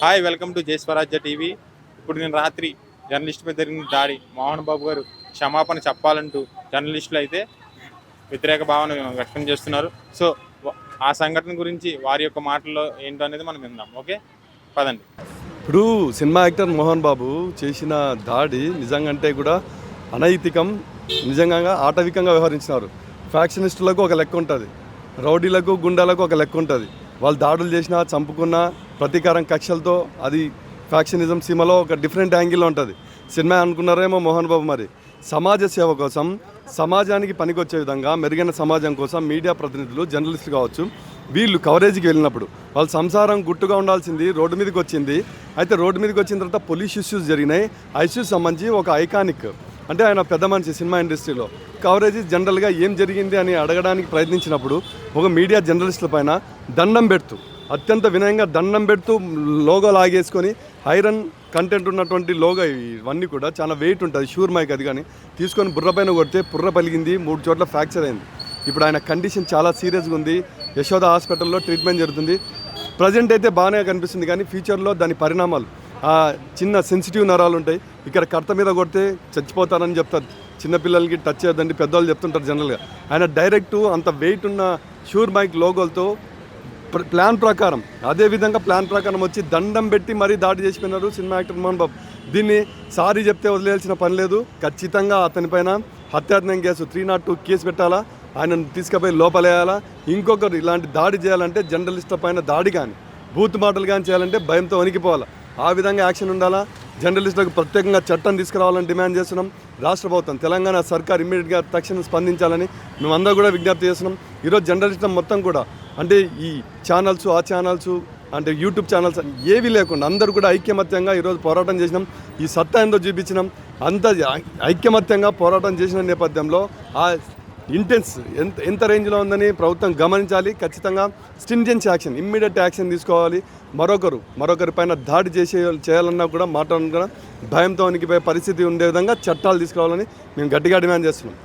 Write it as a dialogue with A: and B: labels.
A: Hi welcome to జై స్వరాజ్య TV. ఇప్పుడు నేను రాత్రి జర్నలిస్ట్ మీద జరిగిన దాడి మోహన్ బాబు గారు క్షమాపణ చెప్పాలంటూ జర్నలిస్టులు అయితే వ్యతిరేక భావన వ్యక్తం చేస్తున్నారు. సో ఆ సంఘటన గురించి వారి యొక్క మాటల్లో ఏంటో అనేది మనం విందాం. ఓకే, పదండి.
B: ఇప్పుడు సినిమా యాక్టర్ మోహన్ బాబు చేసిన దాడి నిజంగా అంటే కూడా అనైతికం, నిజంగా ఆటవికంగా వ్యవహరించినారు. ఫ్యాక్షనిస్టులకు ఒక లెక్క ఉంటుంది, రౌడీలకు గుండాలకు ఒక లెక్క ఉంటుంది. వాళ్ళు దాడులు చేసినా చంపుకున్నా ప్రతీకారం కక్షలతో అది ఫ్యాక్షనిజం సీమలో ఒక డిఫరెంట్ యాంగిల్లో ఉంటుంది. సినిమా అనుకున్నారేమో మోహన్ బాబు. మరి సమాజ సేవ కోసం, సమాజానికి పనికొచ్చే విధంగా మెరుగైన సమాజం కోసం మీడియా ప్రతినిధులు, జర్నలిస్టులు కావచ్చు, వీళ్ళు కవరేజ్కి వెళ్ళినప్పుడు వాళ్ళ సంసారం గుట్టుగా ఉండాల్సింది రోడ్డు మీదకి వచ్చింది. అయితే రోడ్డు మీదకి వచ్చిన తర్వాత పోలీస్ ఇష్యూస్ జరిగినాయి. ఆ ఇష్యూస్ సంబంధించి ఒక ఐకానిక్ అంటే ఆయన పెద్ద మనిషి సినిమా ఇండస్ట్రీలో కవరేజ్ జనరల్గా ఏం జరిగింది అని అడగడానికి ప్రయత్నించినప్పుడు ఒక మీడియా జర్నలిస్టుల పైన దండం పెడుతూ, అత్యంత వినయంగా దండం పెడుతూ లోగో లాగేసుకొని ఐరన్ కంటెంట్ ఉన్నటువంటి లోగో ఇవన్నీ కూడా చాలా వెయిట్ ఉంటుంది, షూర్ మైక్ అది కానీ తీసుకొని బుర్ర పైన కొడితే బుర్ర పలిగింది, 3 చోట్ల ఫ్రాక్చర్ అయింది. ఇప్పుడు ఆయన కండిషన్ చాలా సీరియస్గా ఉంది. యశోద హాస్పిటల్లో ట్రీట్మెంట్ జరుగుతుంది. ప్రజెంట్ అయితే బాగానే కనిపిస్తుంది, కానీ ఫ్యూచర్లో దాని పరిణామాలు చిన్న సెన్సిటివ్ నరాలు ఉంటాయి. ఇక్కడ కర్త మీద కొడితే చచ్చిపోతారని చెప్తారు. చిన్నపిల్లలకి టచ్ చేయొద్దండి పెద్దవాళ్ళు చెప్తుంటారు జనరల్గా. ఆయన డైరెక్టు అంత వెయిట్ ఉన్న షూర్ మైక్ లోగోలతో ప్లాన్ ప్రకారం, అదేవిధంగా ప్లాన్ ప్రకారం వచ్చి దండం పెట్టి మరీ దాడి చేసిపోయినారు సినిమా యాక్టర్ మోహన్ బాబు. దీన్ని సారీ చెప్తే వదిలేయాల్సిన పని లేదు. ఖచ్చితంగా అతనిపైన హత్యాయత్నం కేసు 302 కేసు పెట్టాలా, ఆయనను తీసుకుపోయి లోపలేయాలా. ఇంకొకరు ఇలాంటి దాడి చేయాలంటే జర్నలిస్టుల పైన దాడి కానీ బూత్ మాటలు కానీ చేయాలంటే భయంతో వణికిపోవాలా. ఆ విధంగా యాక్షన్ ఉండాలా. జర్నలిస్టులకు ప్రత్యేకంగా చట్టం తీసుకురావాలని డిమాండ్ చేస్తున్నాం. రాష్ట్ర ప్రభుత్వం, తెలంగాణ సర్కార్ ఇమ్మీడియట్గా తక్షణం స్పందించాలని మేమందరూ కూడా విజ్ఞప్తి చేస్తున్నాం. ఈరోజు జర్నలిస్టులు మొత్తం కూడా అంటే ఈ ఛానల్స్, ఆ ఛానల్స్ అంటే యూట్యూబ్ ఛానల్స్ ఏవీ లేకుండా అందరూ కూడా ఐక్యమత్యంగా ఈరోజు పోరాటం చేసినాం. ఈ సత్తా ఏందో చూపించినాం. అంత ఐక్యమత్యంగా పోరాటం చేసిన నేపథ్యంలో ఆ ఇంటెన్స్ ఎంత రేంజ్లో ఉందని ప్రభుత్వం గమనించాలి. ఖచ్చితంగా స్టింజెన్స్ యాక్షన్, ఇమ్మీడియట్ యాక్షన్ తీసుకోవాలి. మరొకరి పైన దాడి చేయాలన్నా కూడా మాట్లాడడం కూడా భయంతో వణికిపోయే పరిస్థితి ఉండే విధంగా చట్టాలు తీసుకోవాలని మేము గట్టిగా డిమాండ్ చేస్తున్నాం.